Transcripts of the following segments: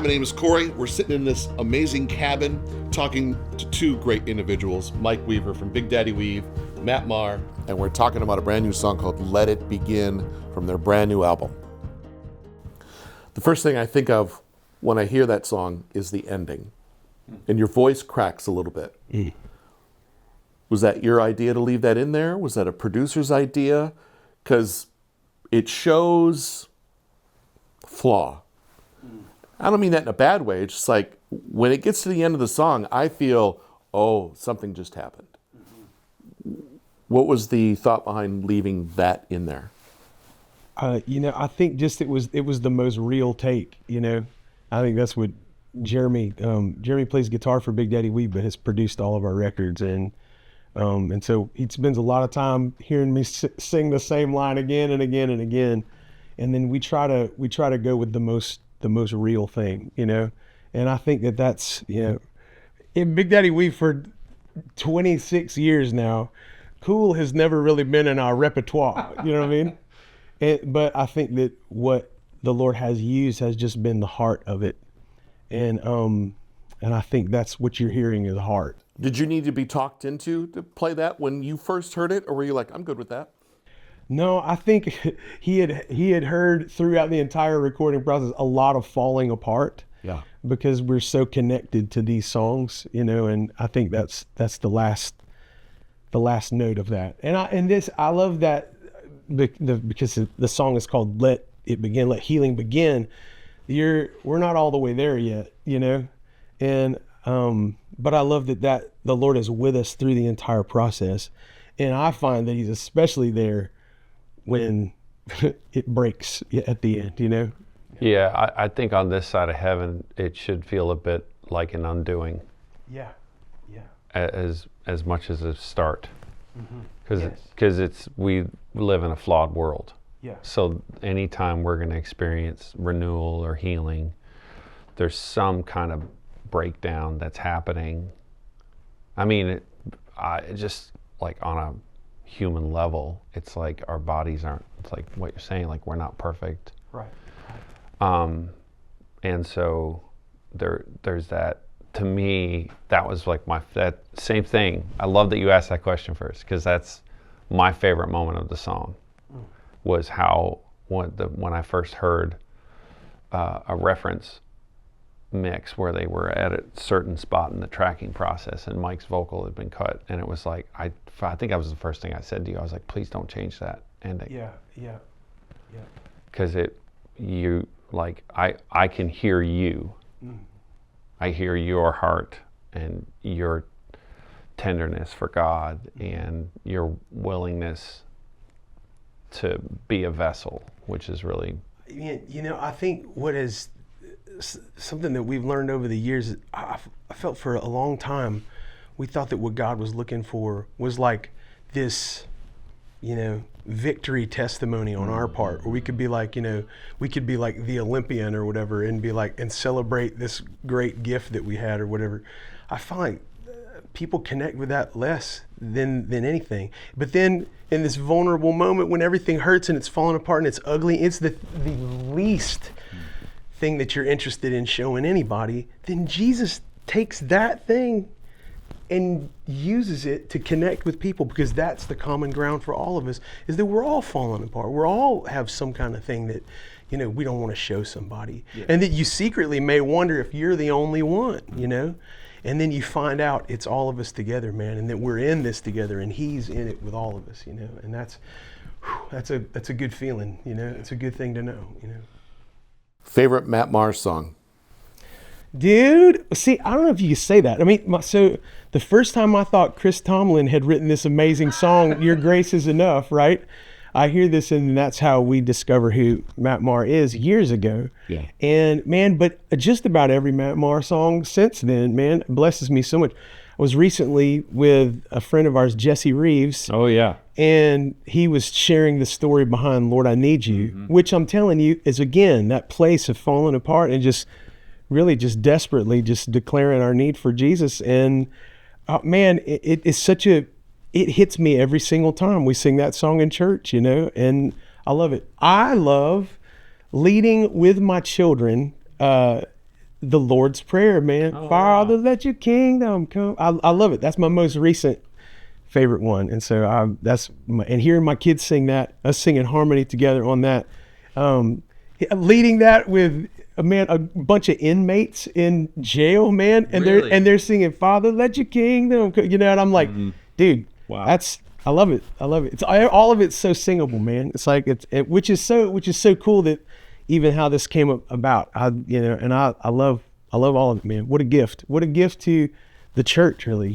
Hi, my name is Corey. We're sitting in this amazing cabin talking to two great individuals, Mike Weaver from Big Daddy Weave, Matt Maher, and we're talking about a brand new song called Let It Begin from their brand new album. The first thing I think of when I hear that song is the ending, and your voice cracks a little bit. Was that your idea to leave that in there? Was that a producer's idea? Because it shows flaw. I don't mean that in a bad way. It's just like when it gets to the end of the song, I feel, oh, something just happened. What was the thought behind leaving that in there? I think just it was the most real take. I think that's what Jeremy plays guitar for Big Daddy Weave, but has produced all of our records, and so he spends a lot of time hearing me sing the same line again and again and again, and then we try to go with the most real thing, and I think that's in Big Daddy Weave for 26 years now. Cool has never really been in our repertoire, you know what I mean? But I think that what the Lord has used has just been the heart of it, and I think that's what you're hearing is heart. Did you need to be talked into to play that when you first heard it, or were you like, I'm good with that? No, I think he had heard throughout the entire recording process a lot of falling apart. Yeah. Because we're so connected to these songs, and I think that's the last note of that. And I love that because the song is called Let It Begin, Let Healing Begin. We're not all the way there yet, and but I love that the Lord is with us through the entire process, and I find that He's especially there when it breaks at the end, Yeah, I think on this side of heaven, it should feel a bit like an undoing. Yeah. As much as a start, because we live in a flawed world. Yeah. So anytime we're going to experience renewal or healing, there's some kind of breakdown that's happening. I mean, it just like on a human level, it's like our bodies aren't. It's like what you're saying, like we're not perfect. Right. And so there's that. To me, that was like that same thing. I love that you asked that question first, because that's my favorite moment of the song. Was how when I first heard a reference mix where they were at a certain spot in the tracking process and Mike's vocal had been cut, and it was like I think that was the first thing I said to you. I was like, please don't change that ending. Yeah. Because I can hear you. I hear your heart and your tenderness for God and your willingness to be a vessel, which is really... I think what is something that we've learned over the years, I felt for a long time, we thought that what God was looking for was like this, victory testimony on our part, or we could be like, we could be like the Olympian or whatever, and be like, and celebrate this great gift that we had or whatever. I find like people connect with that less than anything. But then in this vulnerable moment when everything hurts and it's falling apart and it's ugly, it's the least thing that you're interested in showing anybody. Then Jesus takes that thing and uses it to connect with people, because that's the common ground for all of us, is that we're all falling apart. We're all have some kind of thing that, we don't want to show somebody. Yeah. And that you secretly may wonder if you're the only one, And then you find out it's all of us together, man, and that we're in this together, and He's in it with all of us, And that's a good feeling, It's a good thing to know, Favorite Matt Maher song? Dude, see, I don't know if you can say that. I mean, so the first time I thought Chris Tomlin had written this amazing song, Your Grace Is Enough, right? I hear this, and that's how we discover who Matt Maher is years ago. Yeah. And man, but just about every Matt Maher song since then, man, blesses me so much. I was recently with a friend of ours, Jesse Reeves. Oh, yeah. And he was sharing the story behind Lord, I Need You, which I'm telling you is, again, that place of falling apart and just really just desperately just declaring our need for Jesus. And man, it is it hits me every single time we sing that song in church, and I love it. I love leading with my children the Lord's Prayer, man. Oh, Father, wow. let your kingdom come. I love it. That's my most recent favorite one. And so and hearing my kids sing that, us singing harmony together on that, leading that with a bunch of inmates in jail, man, and Really? they're singing, Father, let your kingdom come, and I'm like, dude, Wow. I love it. I love it. It's all of it's so singable, man. It's like which is so cool that even how this came about. I love all of it, man. What a gift. What a gift to the church, really,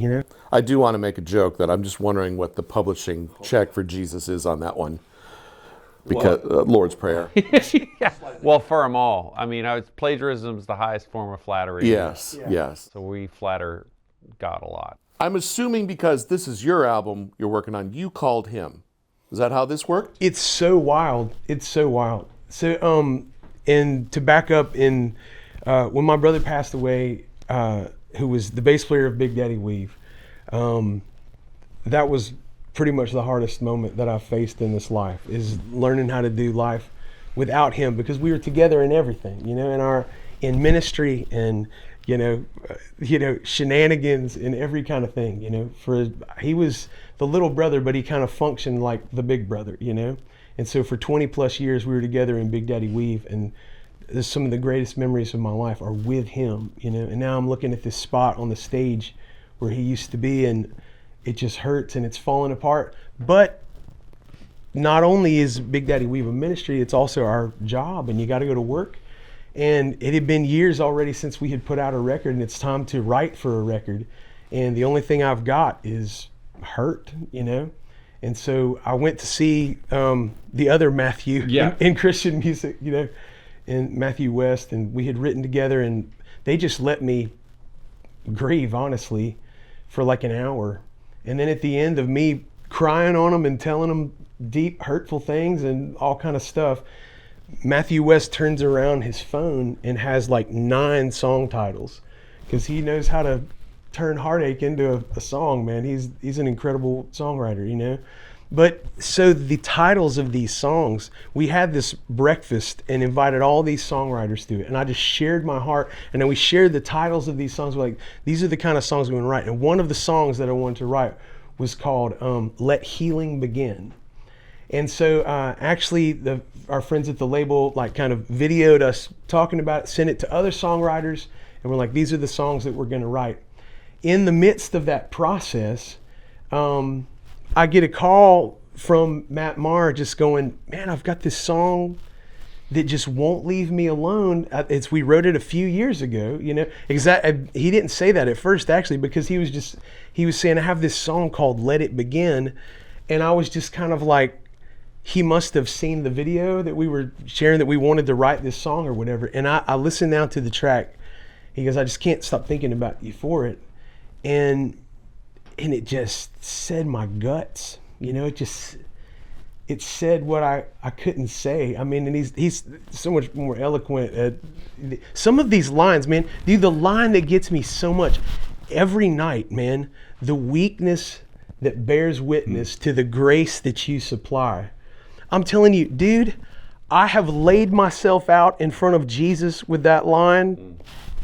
I do want to make a joke that I'm just wondering what the publishing check for Jesus is on that one. Because Lord's Prayer. Yeah. Well, for them all. I mean, plagiarism is the highest form of flattery. Yes, yes. So we flatter God a lot. I'm assuming because this is your album you're working on, you called him. Is that how this worked? It's so wild. It's so wild. So, and to back up, when my brother passed away, who was the bass player of Big Daddy Weave, that was pretty much the hardest moment that I faced in this life, is learning how to do life without him, because we were together in everything, in ministry and shenanigans and every kind of thing, he was the little brother, but he kind of functioned like the big brother, and so for 20 plus years we were together in Big Daddy Weave, and some of the greatest memories of my life are with him, and now I'm looking at this spot on the stage where he used to be, and it just hurts and it's falling apart. But not only is Big Daddy Weave a ministry, it's also our job, and you got to go to work. And it had been years already since we had put out a record, and it's time to write for a record. And the only thing I've got is hurt, And so I went to see the other Matthew in Christian music, and Matthew West, and we had written together, and they just let me grieve, honestly, for like an hour. And then at the end of me crying on them and telling them deep, hurtful things and all kind of stuff, Matthew West turns around his phone and has like 9 song titles, because he knows how to turn heartache into a song, man. He's an incredible songwriter, But so the titles of these songs, we had this breakfast and invited all these songwriters to it. And I just shared my heart. And then we shared the titles of these songs. We're like, these are the kind of songs we want to write. And one of the songs that I wanted to write was called Let Healing Begin. And so actually our friends at the label kind of videoed us talking about it, sent it to other songwriters. And we're like, these are the songs that we're going to write. In the midst of that process, I get a call from Matt Maher just going, man, I've got this song that just won't leave me alone. We wrote it a few years ago, He didn't say that at first, actually, because he was saying, I have this song called Let It Begin. And I was just kind of like, he must have seen the video that we were sharing, that we wanted to write this song or whatever. And I listened now to the track. He goes, I just can't stop thinking about you for it. And it just said my guts, it said what I couldn't say. I mean, and he's so much more eloquent. Some of these lines, man, dude, the line that gets me so much every night, man, the weakness that bears witness to the grace that you supply. I'm telling you, dude, I have laid myself out in front of Jesus with that line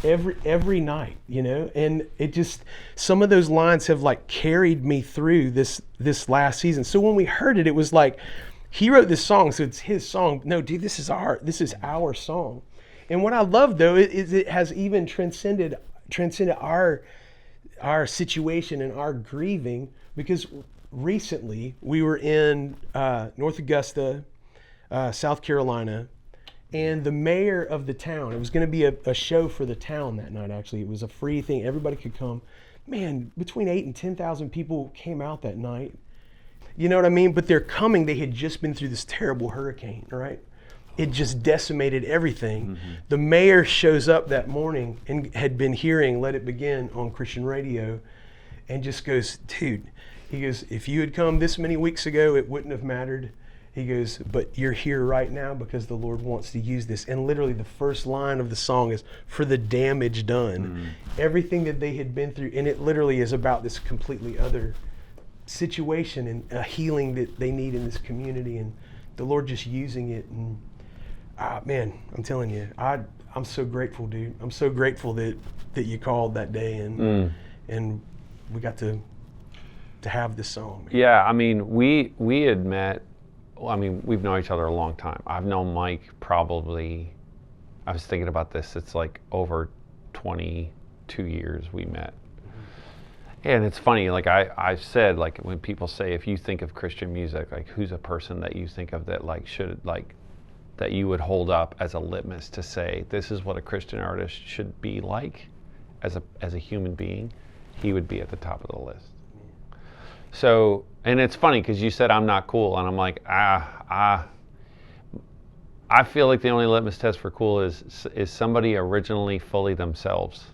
every night, and it just, some of those lines have carried me through this last season. So when we heard it, it was like, he wrote this song, so it's his song. No, dude, this is our song. And what I love, though, is it has even transcended our situation and our grieving, because recently we were in North Augusta, South Carolina, and the mayor of the town, it was going to be a show for the town that night, actually. It was a free thing. Everybody could come. Man, between 8,000 and 10,000 people came out that night. You know what I mean? But they're coming. They had just been through this terrible hurricane, right? It just decimated everything. Mm-hmm. The mayor shows up that morning and had been hearing Let It Begin on Christian radio, and just goes, dude, he goes, if you had come this many weeks ago, it wouldn't have mattered. He goes, but you're here right now because the Lord wants to use this. And literally the first line of the song is, for the damage done. Everything that they had been through. And it literally is about this completely other situation and a healing that they need in this community. And the Lord just using it. And man, I'm telling you, I'm so grateful, dude. I'm so grateful that you called that day and we got to have this song. Man. Yeah, I mean, we had met. I mean, we've known each other a long time. I've known Mike probably. I was thinking about this. It's like over 22 years we met. And it's funny, like I've said, like when people say, if you think of Christian music, like who's a person that you think of that like should like that you would hold up as a litmus to say this is what a Christian artist should be like as a human being, he would be at the top of the list. So, and it's funny because you said I'm not cool, and I'm like I feel like the only litmus test for cool is somebody originally fully themselves,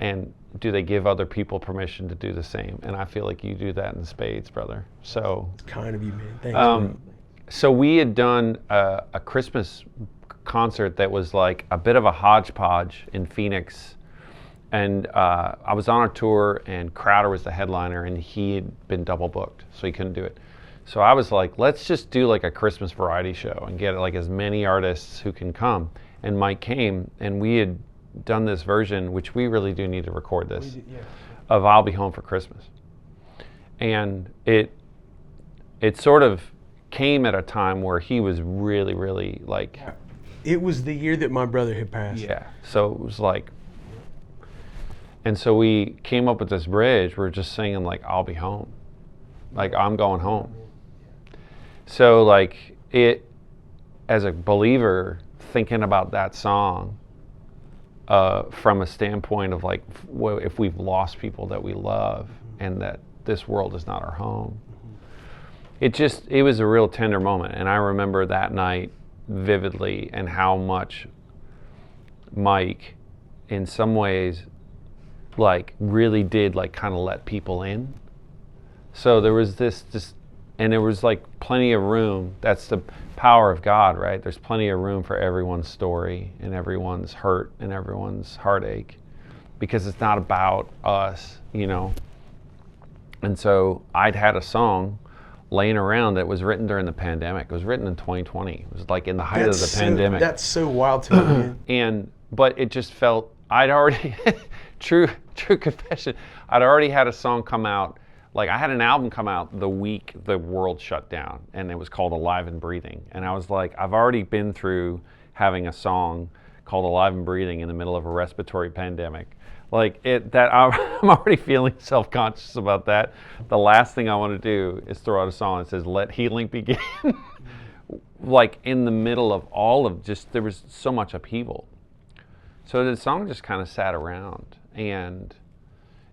and do they give other people permission to do the same? And I feel like you do that in spades, brother. So it's kind of you, man. Thanks. Man. So we had done a Christmas concert that was like a bit of a hodgepodge in Phoenix, and I was on a tour, and Crowder was the headliner, and he had been double booked, so he couldn't do it. So I was like, let's just do like a Christmas variety show and get like as many artists who can come. And Mike came, and we had done this version, which we really do need to record this, of I'll Be Home for Christmas. And it sort of came at a time where he was really, really like... It was the year that my brother had passed. Yeah, so it was like... And so we came up with this bridge. We're just singing like, I'll be home. Like, I'm going home. So like, it, as a believer, thinking about that song, from a standpoint of like, if we've lost people that we love and that this world is not our home, it was a real tender moment. And I remember that night vividly, and how much Mike, in some ways, like really did like kind of let people in. So there was this, and there was like plenty of room. That's the power of God, right? There's plenty of room for everyone's story and everyone's hurt and everyone's heartache, because it's not about us, you know. And so I'd had a song laying around that was written during the pandemic. It was written in 2020. It was like in the height of the pandemic. That's so wild to me, man. But it just felt, I'd already, true confession, I'd already had a song come out. Like I had an album come out the week the world shut down, and it was called Alive and Breathing. And I was like, I've already been through having a song called Alive and Breathing in the middle of a respiratory pandemic. Like I'm already feeling self-conscious about that. The last thing I want to do is throw out a song that says, let healing begin. Like in the middle of all of there was so much upheaval. So the song just kind of sat around, and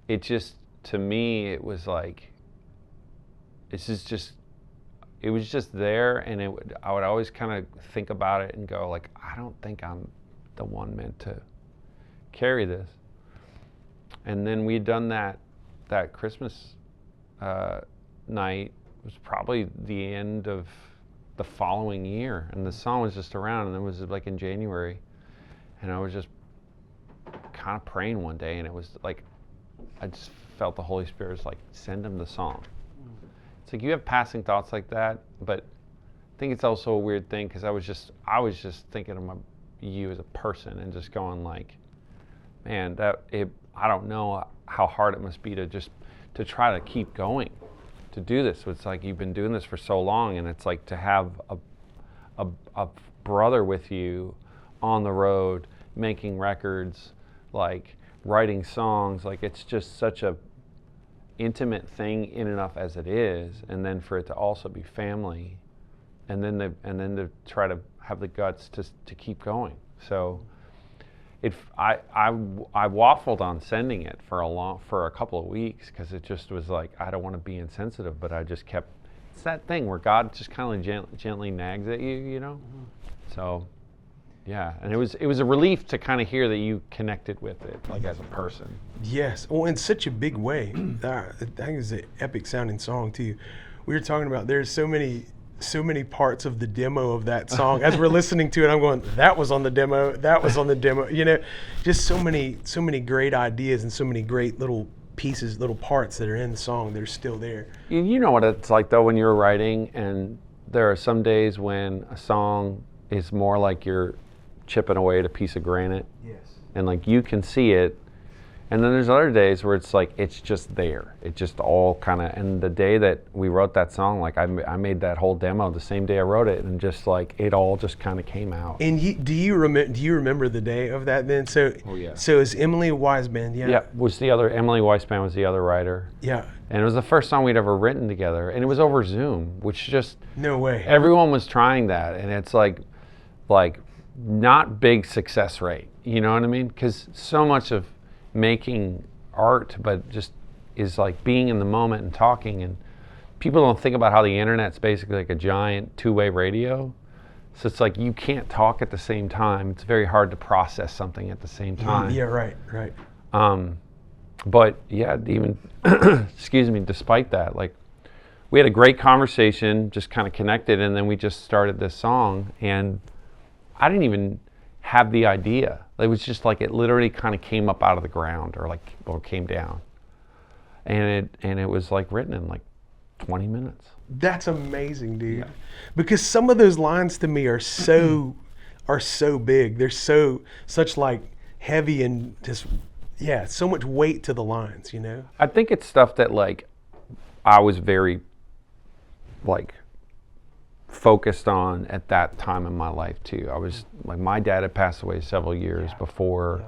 it just, to me, it was like, it was just there, and I would always kind of think about it and go like, I don't think I'm the one meant to carry this. And then we'd done that Christmas night. It was probably the end of the following year, and the song was just around, and it was like in January, and I was just kind of praying one day, and it was like, I just felt the Holy Spirit was like, send him the song. It's like you have passing thoughts like that, but I think it's also a weird thing, because I was just thinking of you as a person, and just going like, man, I don't know how hard it must be to try to keep going, to do this. So it's like you've been doing this for so long, and it's like to have a brother with you on the road, making records, like writing songs, like it's just such a intimate thing in enough as it is, and then for it to also be family, and then to try to have the guts to keep going. So I waffled on sending it for a couple of weeks, because it just was like, I don't want to be insensitive, but I just kept, it's that thing where God just kind of gently nags at you, you know? So yeah, and it was a relief to kind of hear that you connected with it, like as a person. Yes, well, in such a big way. I think it's an epic sounding song too. We were talking about, there's so many parts of the demo of that song. As we're listening to it, I'm going, that was on the demo, that was on the demo. You know, just so many great ideas and so many great little pieces, little parts that are in the song that are still there. You know what it's like though when you're writing, and there are some days when a song is more like you're chipping away at a piece of granite. Yes. And like you can see it. And then there's other days where it's like it's just there. It just all kind of. And the day that we wrote that song, like I made that whole demo the same day I wrote it, and just like it all just kind of came out. And do you remember the day of that then? So Oh, yeah. So is Emily Wiseman? Yeah. Yeah, Emily Weissman was the other writer. Yeah. And it was the first song we'd ever written together, and it was over Zoom, which just No way. everyone was trying that, and it's like not big success rate. You know what I mean? Because so much of making art, but just is like being in the moment and talking, and people don't think about how the internet's basically like a giant two-way radio. So it's like you can't talk at the same time. It's very hard to process something at the same time. Yeah, right. But yeah, even excuse me, despite that, like we had a great conversation, just kind of connected, and then we just started this song, and I didn't even have the idea. It was just like it literally kind of came up out of the ground, or came down, and it was like written in like 20 minutes. That's amazing, dude. Yeah. Because some of those lines to me are so big. They're such like heavy and just so much weight to the lines, you know? I think it's stuff that like I was very like focused on at that time in my life too. I was like, my dad had passed away several years before,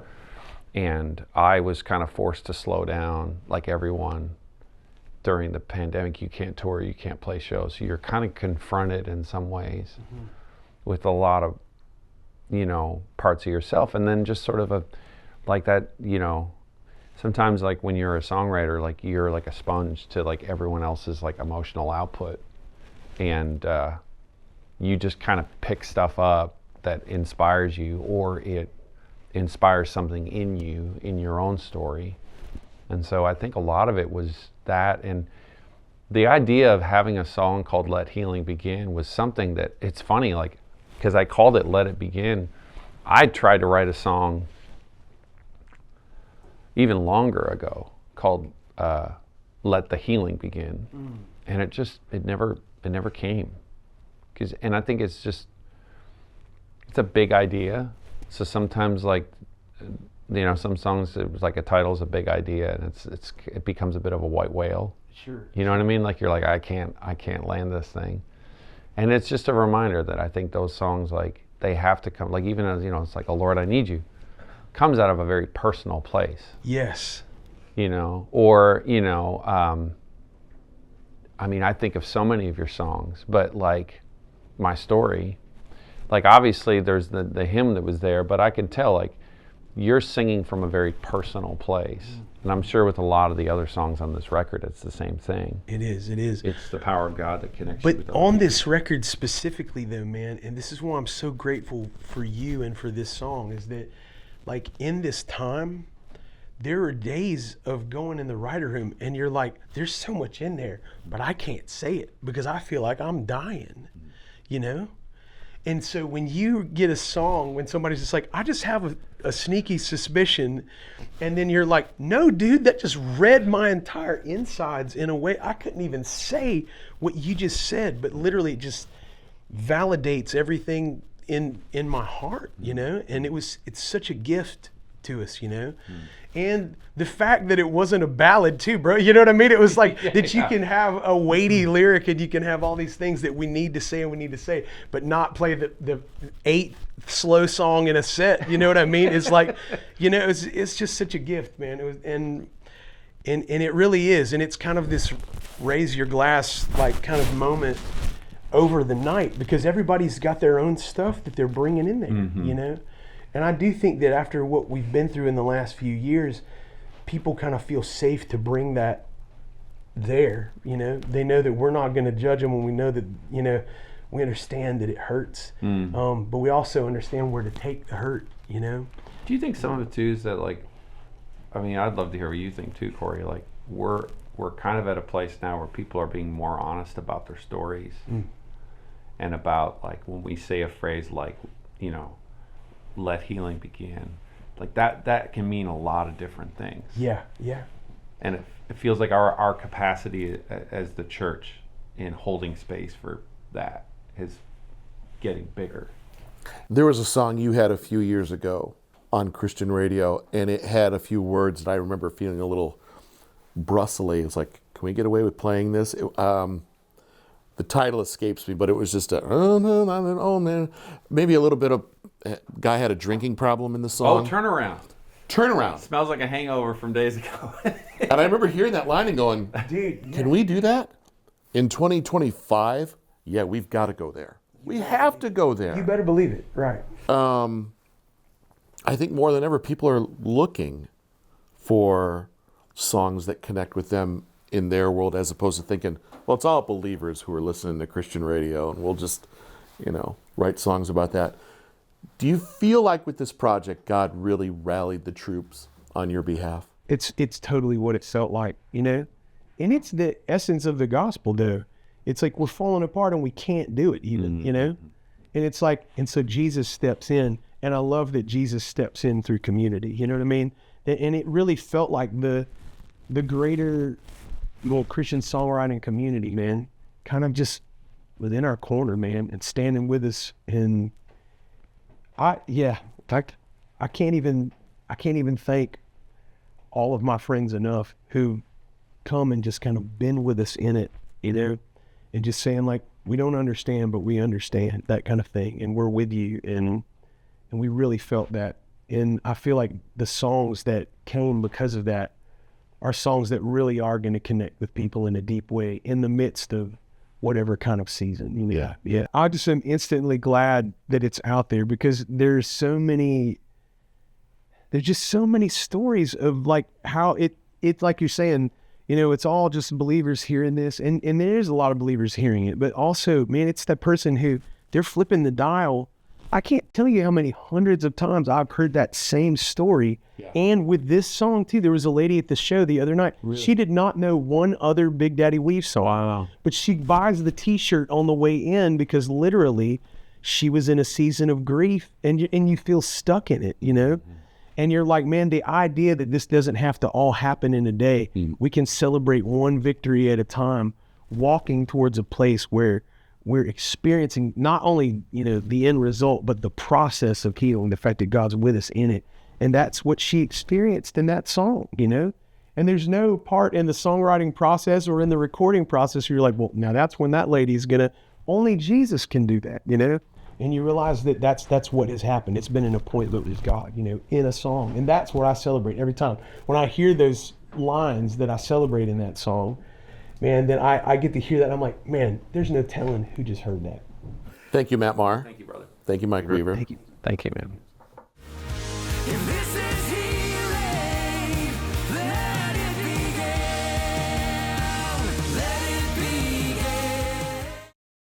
and I was kind of forced to slow down like everyone during the pandemic. You can't tour, you can't play shows, so you're kind of confronted in some ways with a lot of, you know, parts of yourself, and then just sort of like that, you know, sometimes like when you're a songwriter, like you're like a sponge to like everyone else's like emotional output, and you just kind of pick stuff up that inspires you, or it inspires something in you in your own story. And so I think a lot of it was that, and the idea of having a song called Let Healing Begin was something that, it's funny, like, because I called it Let It Begin. I tried to write a song even longer ago called Let the Healing Begin, and it never came. And I think it's a big idea. So sometimes, like, you know, some songs, it was like a title's a big idea, and it becomes a bit of a white whale. Sure. You know what I mean? Like you're like, I can't land this thing. And it's just a reminder that I think those songs, like, they have to come, like, even as, you know, it's like, oh Lord, I need you, comes out of a very personal place. Yes. You know, or, you know, I mean, I think of so many of your songs, but like My Story, like obviously there's the hymn that was there, but I can tell like you're singing from a very personal place. And I'm sure with a lot of the other songs on this record, it's the same thing. It is. It's the power of God that connects you with But on this record specifically though, man, and this is why I'm so grateful for you and for this song, is that like in this time, there are days of going in the writer room and you're like, there's so much in there, but I can't say it because I feel like I'm dying, you know? And so when you get a song, when somebody's just like, I just have a sneaky suspicion, and then you're like, no, dude, that just read my entire insides in a way I couldn't even say what you just said, but literally it just validates everything in my heart, you know? And it's such a gift to us, you know? And the fact that it wasn't a ballad too, bro, you know what I mean? It was like that you can have a weighty lyric and you can have all these things that we need to say, but not play the 8th slow song in a set, you know what I mean? It's like, you know, it's just such a gift, man. It was, and it really is. And it's kind of this raise your glass like kind of moment over the night, because everybody's got their own stuff that they're bringing in there, you know? And I do think that after what we've been through in the last few years, people kind of feel safe to bring that there, you know? They know that we're not going to judge them, and we know that, you know, we understand that it hurts, but we also understand where to take the hurt, you know? Do you think some of it too is that, like, I mean, I'd love to hear what you think too, Corey, like we're kind of at a place now where people are being more honest about their stories and about, like, when we say a phrase like, you know, let healing begin, like that can mean a lot of different things. Yeah. And it feels like our capacity as the church in holding space for that is getting bigger. There was a song you had a few years ago on Christian radio, and it had a few words that I remember feeling a little brustly. It's like, can we get away with playing this? The title escapes me, but it was just maybe a little bit of, guy had a drinking problem in the song. Oh, Turnaround. Turnaround. Smells like a hangover from days ago. And I remember hearing that line and going, Dude, can we do that? In 2025? Yeah, we've got to go there. We have to go there. you better believe it. Right. I think more than ever, people are looking for songs that connect with them in their world, as opposed to thinking, well, it's all believers who are listening to Christian radio, and we'll just, write songs about that. Do you feel like with this project, God really rallied the troops on your behalf? It's totally what it felt like, and it's the essence of the gospel, though. It's like we're falling apart and we can't do it even, and it's like, and so Jesus steps in, and I love that Jesus steps in through community, you know what I mean? And it really felt like the greater Christian songwriting community, man, kind of just within our corner, man, and standing with us. And in fact, I can't even thank all of my friends enough who come and just kind of been with us in it, and just saying, like, we don't understand, but we understand, that kind of thing, and we're with you, and we really felt that. And I feel like the songs that came because of that are songs that really are going to connect with people in a deep way in the midst of whatever kind of season. Yeah. I just am instantly glad that it's out there, because there's just so many stories of like how it like you're saying, it's all just believers hearing this, and there is a lot of believers hearing it, but also, man, it's that person who they're flipping the dial. I can't tell you how many hundreds of times I've heard that same story. Yeah. And with this song too, there was a lady at the show the other night. Really? She did not know one other Big Daddy Weave song. Wow. But she buys the t-shirt on the way in because literally she was in a season of grief, and you feel stuck in it, Mm-hmm. And you're like, man, the idea that this doesn't have to all happen in a day. We can celebrate one victory at a time, walking towards a place where we're experiencing not only, the end result, but the process of healing, the fact that God's with us in it. And that's what she experienced in that song, And there's no part in the songwriting process or in the recording process where you're like, well, now that's when that lady's only Jesus can do that, And you realize that that's what has happened. It's been an appointment with God, in a song. And that's what I celebrate every time. When I hear those lines that I celebrate in that song, man, then I get to hear that, and I'm like, man, there's no telling who just heard that. Thank you, Matt Maher. Thank you, brother. Thank you, Mike Weaver. Thank you, man. If this